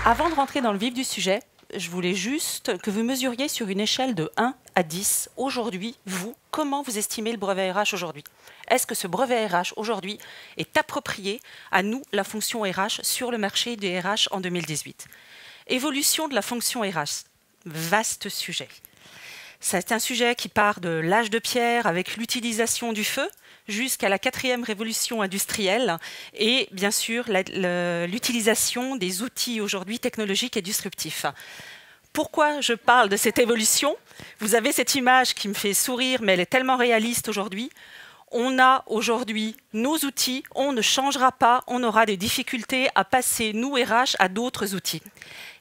Avant de rentrer dans le vif du sujet, je voulais juste que vous mesuriez sur une échelle de 1 à 10, aujourd'hui, vous, comment vous estimez le brevet RH aujourd'hui? Est-ce que ce brevet RH aujourd'hui est approprié à nous, la fonction RH, sur le marché des RH en 2018? Évolution de la fonction RH, vaste sujet. C'est un sujet qui part de l'âge de pierre avec l'utilisation du feu jusqu'à la 4e révolution industrielle et bien sûr l'utilisation des outils aujourd'hui technologiques et disruptifs. Pourquoi je parle de cette évolution? Vous avez cette image qui me fait sourire, mais elle est tellement réaliste aujourd'hui. On a aujourd'hui nos outils, on ne changera pas, on aura des difficultés à passer, nous RH, à d'autres outils.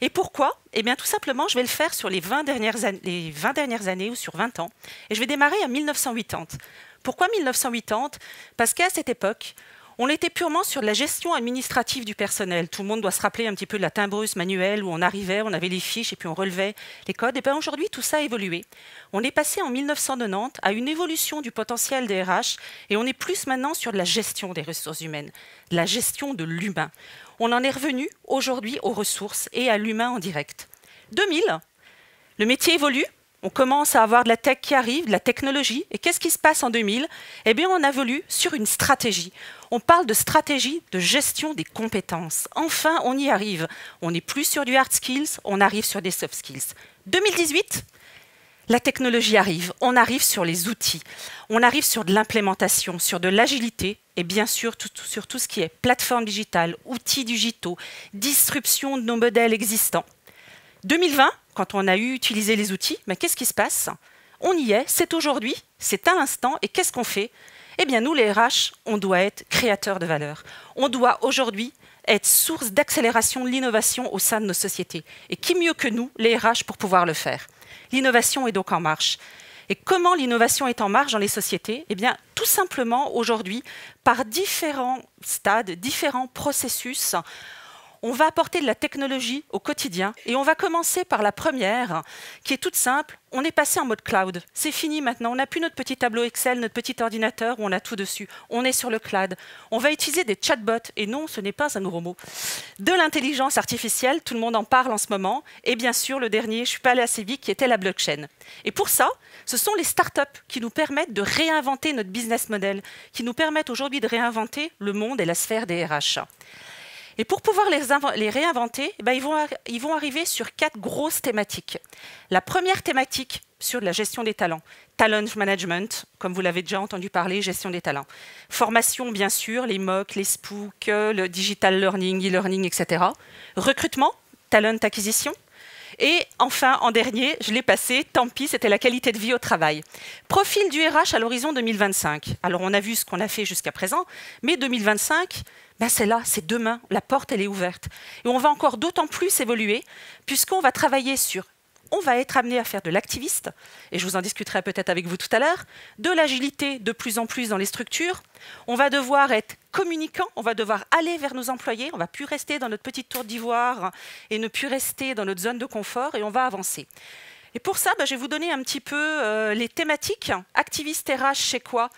Et pourquoi? Eh bien, tout simplement, je vais le faire sur les 20 dernières années ou sur 20 ans. Et je vais démarrer à 1980. Pourquoi 1980? Parce qu'à cette époque, on était purement sur la gestion administrative du personnel. Tout le monde doit se rappeler un petit peu de la timbreuse manuelle où on arrivait, on avait les fiches et puis on relevait les codes. Et bien aujourd'hui, tout ça a évolué. On est passé en 1990 à une évolution du potentiel des RH et on est plus maintenant sur de la gestion des ressources humaines, de la gestion de l'humain. On en est revenu aujourd'hui aux ressources et à l'humain en direct. 2000, le métier évolue. On commence à avoir de la tech qui arrive, de la technologie. Et qu'est-ce qui se passe en 2000? Eh bien, on évolue sur une stratégie. On parle de stratégie de gestion des compétences. Enfin, on y arrive. On n'est plus sur du hard skills, on arrive sur des soft skills. 2018, la technologie arrive. On arrive sur les outils. On arrive sur de l'implémentation, sur de l'agilité et bien sûr sur tout ce qui est plateforme digitale, outils digitaux, disruption de nos modèles existants. 2020, quand on a utilisé les outils, mais qu'est-ce qui se passe? On y est, c'est aujourd'hui, c'est à l'instant, et qu'est-ce qu'on fait? Eh bien, nous, les RH, on doit être créateurs de valeur. On doit aujourd'hui être source d'accélération de l'innovation au sein de nos sociétés. Et qui mieux que nous, les RH, pour pouvoir le faire? L'innovation est donc en marche. Et comment l'innovation est en marche dans les sociétés? Eh bien, tout simplement, aujourd'hui, par différents stades, différents processus, on va apporter de la technologie au quotidien et on va commencer par la première qui est toute simple. On est passé en mode cloud. C'est fini maintenant. On n'a plus notre petit tableau Excel, notre petit ordinateur où on a tout dessus. On est sur le cloud. On va utiliser des chatbots et non, ce n'est pas un gros mot. De l'intelligence artificielle, tout le monde en parle en ce moment. Et bien sûr, le dernier, je ne suis pas allée assez vite, qui était la blockchain. Et pour ça, ce sont les startups qui nous permettent de réinventer notre business model, qui nous permettent aujourd'hui de réinventer le monde et la sphère des RH. Et pour pouvoir les réinventer, eh bien, ils vont arriver sur 4 grosses thématiques. La première thématique sur la gestion des talents, talent management, comme vous l'avez déjà entendu parler, gestion des talents. Formation, bien sûr, les MOOC, les SPOOC, le digital learning, e-learning, etc. Recrutement, talent acquisition. Et enfin, en dernier, je l'ai passé, tant pis, c'était la qualité de vie au travail. Profil du RH à l'horizon 2025. Alors, on a vu ce qu'on a fait jusqu'à présent, mais 2025, ben c'est là, c'est demain, la porte, elle est ouverte. Et on va encore d'autant plus évoluer, puisqu'on va travailler sur... On va être amené à faire de l'activiste, et je vous en discuterai peut-être avec vous tout à l'heure, de l'agilité de plus en plus dans les structures. On va devoir être communicant, on va devoir aller vers nos employés, on ne va plus rester dans notre petite tour d'ivoire et ne plus rester dans notre zone de confort, et on va avancer. Et pour ça, je vais vous donner un petit peu les thématiques. Activiste RH, c'est quoi?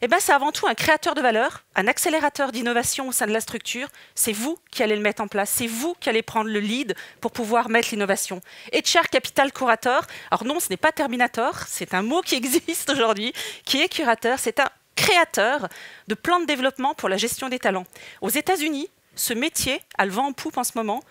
Eh bien, c'est avant tout un créateur de valeur, un accélérateur d'innovation au sein de la structure. C'est vous qui allez le mettre en place, c'est vous qui allez prendre le lead pour pouvoir mettre l'innovation. HR Capital Curator, alors non, ce n'est pas Terminator, c'est un mot qui existe aujourd'hui, qui est curateur, c'est un créateur de plans de développement pour la gestion des talents. Aux États-Unis, ce métier a le vent en poupe en ce moment.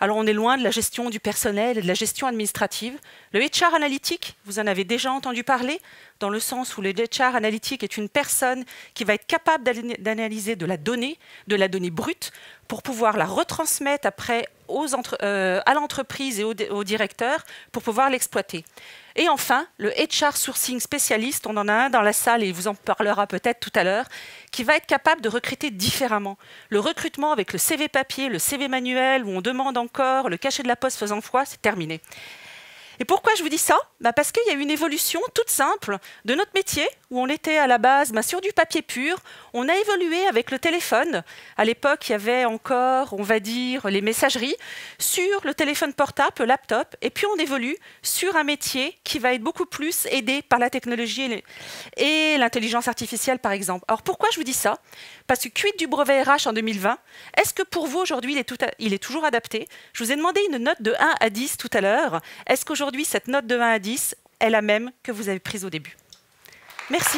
Alors, on est loin de la gestion du personnel et de la gestion administrative. Le HR analytique, vous en avez déjà entendu parler, dans le sens où le HR analytique est une personne qui va être capable d'analyser de la donnée brute, pour pouvoir la retransmettre après à l'entreprise et au directeur pour pouvoir l'exploiter. Et enfin, le HR sourcing spécialiste, on en a un dans la salle et il vous en parlera peut-être tout à l'heure, qui va être capable de recruter différemment. Le recrutement avec le CV papier, le CV manuel, où on demande encore le cachet de la poste faisant foi, c'est terminé. Et pourquoi je vous dis ça? Parce qu'il y a une évolution toute simple de notre métier, où on était à la base sur du papier pur. On a évolué avec le téléphone. À l'époque, il y avait encore, on va dire, les messageries sur le téléphone portable, le laptop. Et puis on évolue sur un métier qui va être beaucoup plus aidé par la technologie et l'intelligence artificielle, par exemple. Alors pourquoi je vous dis ça? Parce que quid du brevet RH en 2020? Est-ce que pour vous, aujourd'hui, il est toujours adapté? Je vous ai demandé une note de 1 à 10 tout à l'heure. Est-ce qu'aujourd'hui, cette note de 1 à 10 est la même que vous avez prise au début? Merci.